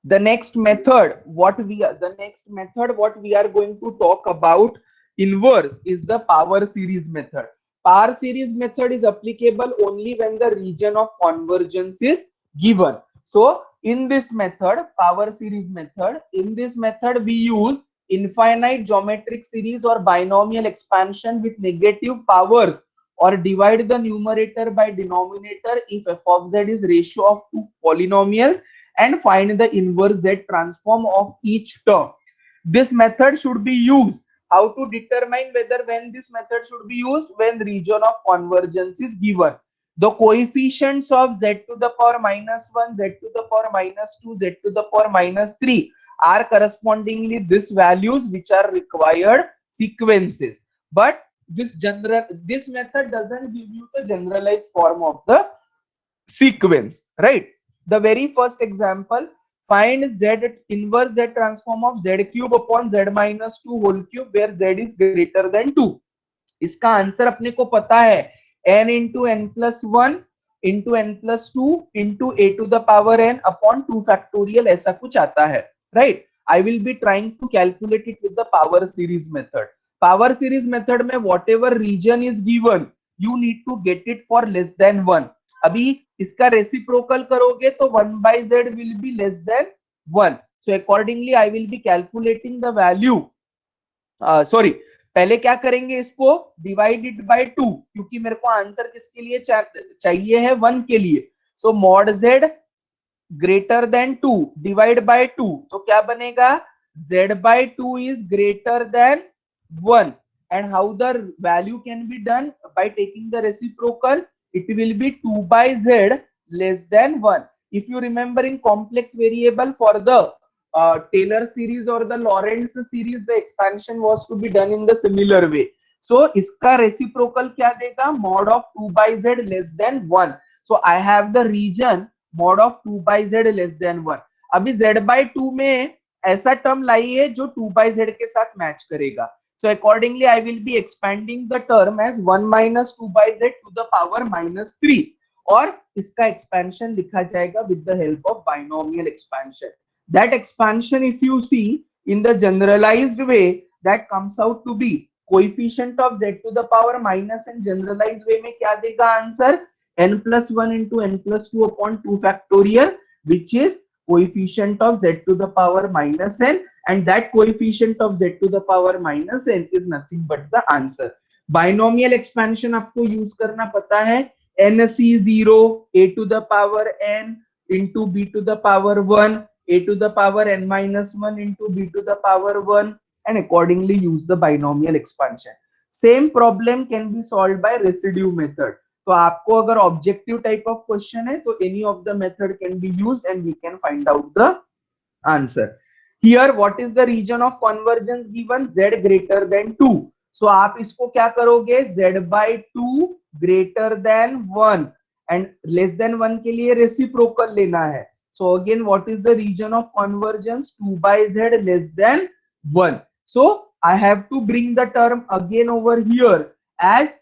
The next method what we are going to talk about inverse is the power series method. Power series method is applicable only when the region of convergence is given. So in this method, power series method, in this method we use infinite geometric series or binomial expansion with negative powers, or divide the numerator by denominator if f of z is ratio of two polynomials, and find the inverse z transform of each term. This method should be used. How to determine whether when this method should be used? When region of convergence is given. The coefficients of z to the power minus 1, z to the power minus 2, z to the power minus 3 are correspondingly these values which are required sequences. But this method doesn't give you the generalized form of the sequence, right? The very first example, find z inverse z transform of z cube upon z minus 2 whole cube where z is greater than 2. इसका answer अपने को पता है, n into n plus 1 into n plus 2 into a to the power n upon 2 factorial, ऐसा कुछ आता है, right? I will be trying to calculate it with the power series method. Power series method में whatever region is given, you need to get it for less than 1. अभी इसका reciprocal करोगे तो 1 by z will be less than 1. So accordingly I will be calculating the value. Sorry, पहले क्या करेंगे, इसको divided by 2, क्योंकि मेरे को आंसर किसके लिए चाहिए है, 1 के लिए. So mod z greater than 2 divide by 2, तो क्या बनेगा, z by 2 is greater than 1. And how the value can be done? By taking the reciprocal, it will be 2 by z less than 1. If you remember in complex variable for the Taylor series or the Lorentz series, the expansion was to be done in the similar way. So इसका reciprocal क्या देगा, mod of 2 by z less than 1. So I have the region mod of 2 by z less than 1. अभी z by 2 में ऐसा term लाइए जो 2 by z के साथ मैच करेगा. So accordingly I will be expanding the term as 1 minus 2 by z to the power minus 3, और इसका expansion लिखा जाएगा with the help of binomial expansion. That expansion, if you see in the generalized way, that comes out to be coefficient of z to the power minus n. Generalized way में क्या देगा answer, n plus 1 into n plus 2 upon 2 factorial, which is coefficient of z to the power minus n, and that coefficient of z to the power minus n is nothing but the answer. Binomial expansion आपको use करना पता है, nc0 a to the power n into b to the power 1, a to the power n minus 1 into b to the power 1, and accordingly use the binomial expansion. Same problem can be solved by residue method. तो आपको अगर objective type of question है तो any of the method can be used and we can find out the answer. Here what is the region of convergence given, z greater than 2. So आप इसको क्या करोगे, z by 2 greater than 1, and less than 1 के लिए reciprocal लेना है. So again, what is the region of convergence, 2 by z less than 1. So I have to bring the term again over here as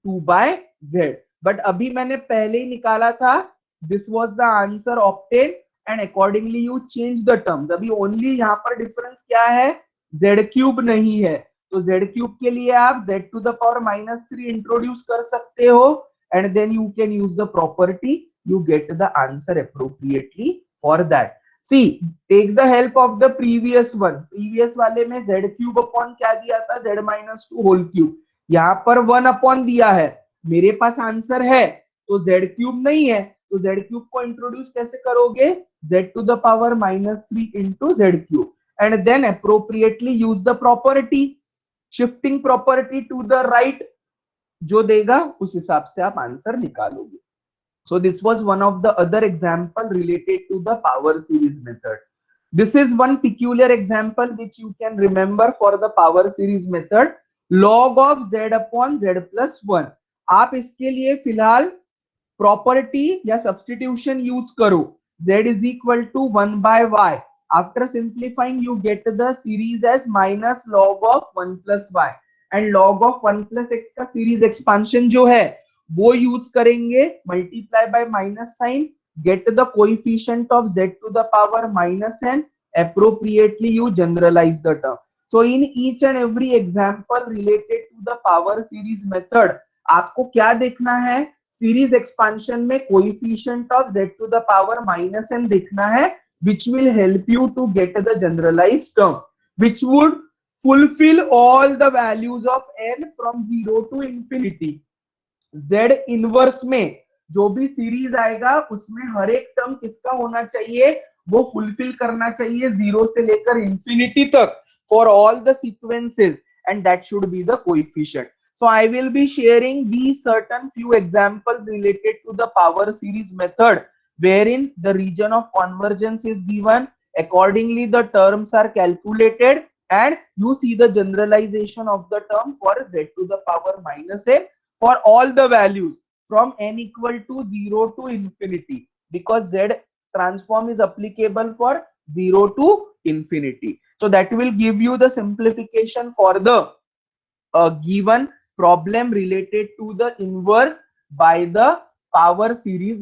2 by z. But अभी मैंने पहले ही निकाला था, this was the answer obtained, and accordingly you change the terms. अभी only यहाँ पर difference क्या है, z cube नहीं है, तो z cube के लिए आप z to the power minus 3 introduce कर सकते हो, and then you can use the property, you get the answer appropriately for that. See, take the help of the previous one. Previous वाले में z cube upon क्या दिया था, z minus 2 whole cube. यहाँ पर 1 upon दिया है, मेरे पास आंसर है तो z cube नहीं है, तो z cube को इंट्रोड्यूस कैसे करोगे, z to the power minus 3 into z cube, and then appropriately use the property, shifting property to the right, जो देगा उस हिसाब से आप आंसर निकालोगे. So this was one of the other example related to the power series method. This is one peculiar example which you can remember for the power series method. Log of z upon z plus 1. आप इसके लिए फिलहाल property या substitution use करो. z is equal to 1 by y. After simplifying you get the series as minus log of 1 plus y, and log of 1 plus x का series expansion जो है वो यूज करेंगे, multiply by minus sign, get the coefficient of z to the power minus n, appropriately you generalize the term. So in each and every example related to the power series method, आपको क्या देखना है, series expansion में coefficient of z to the power minus n देखना है, which will help you to get the generalized term, which would fulfill all the values of n from 0 to infinity. z inverse में जो भी series आएगा उसमें हर एक term किसका होना चाहिए, वो फुलफिल करना चाहिए 0 से लेकर इंफिनिटी तक for all the sequences, and that should be the coefficient. So I will be sharing these certain few examples related to the power series method, wherein the region of convergence is given, accordingly the terms are calculated, and you see the generalization of the term for z to the power minus n for all the values from n equal to 0 to infinity, because z transform is applicable for 0 to infinity. So that will give you the simplification for the given problem related to the inverse by the power series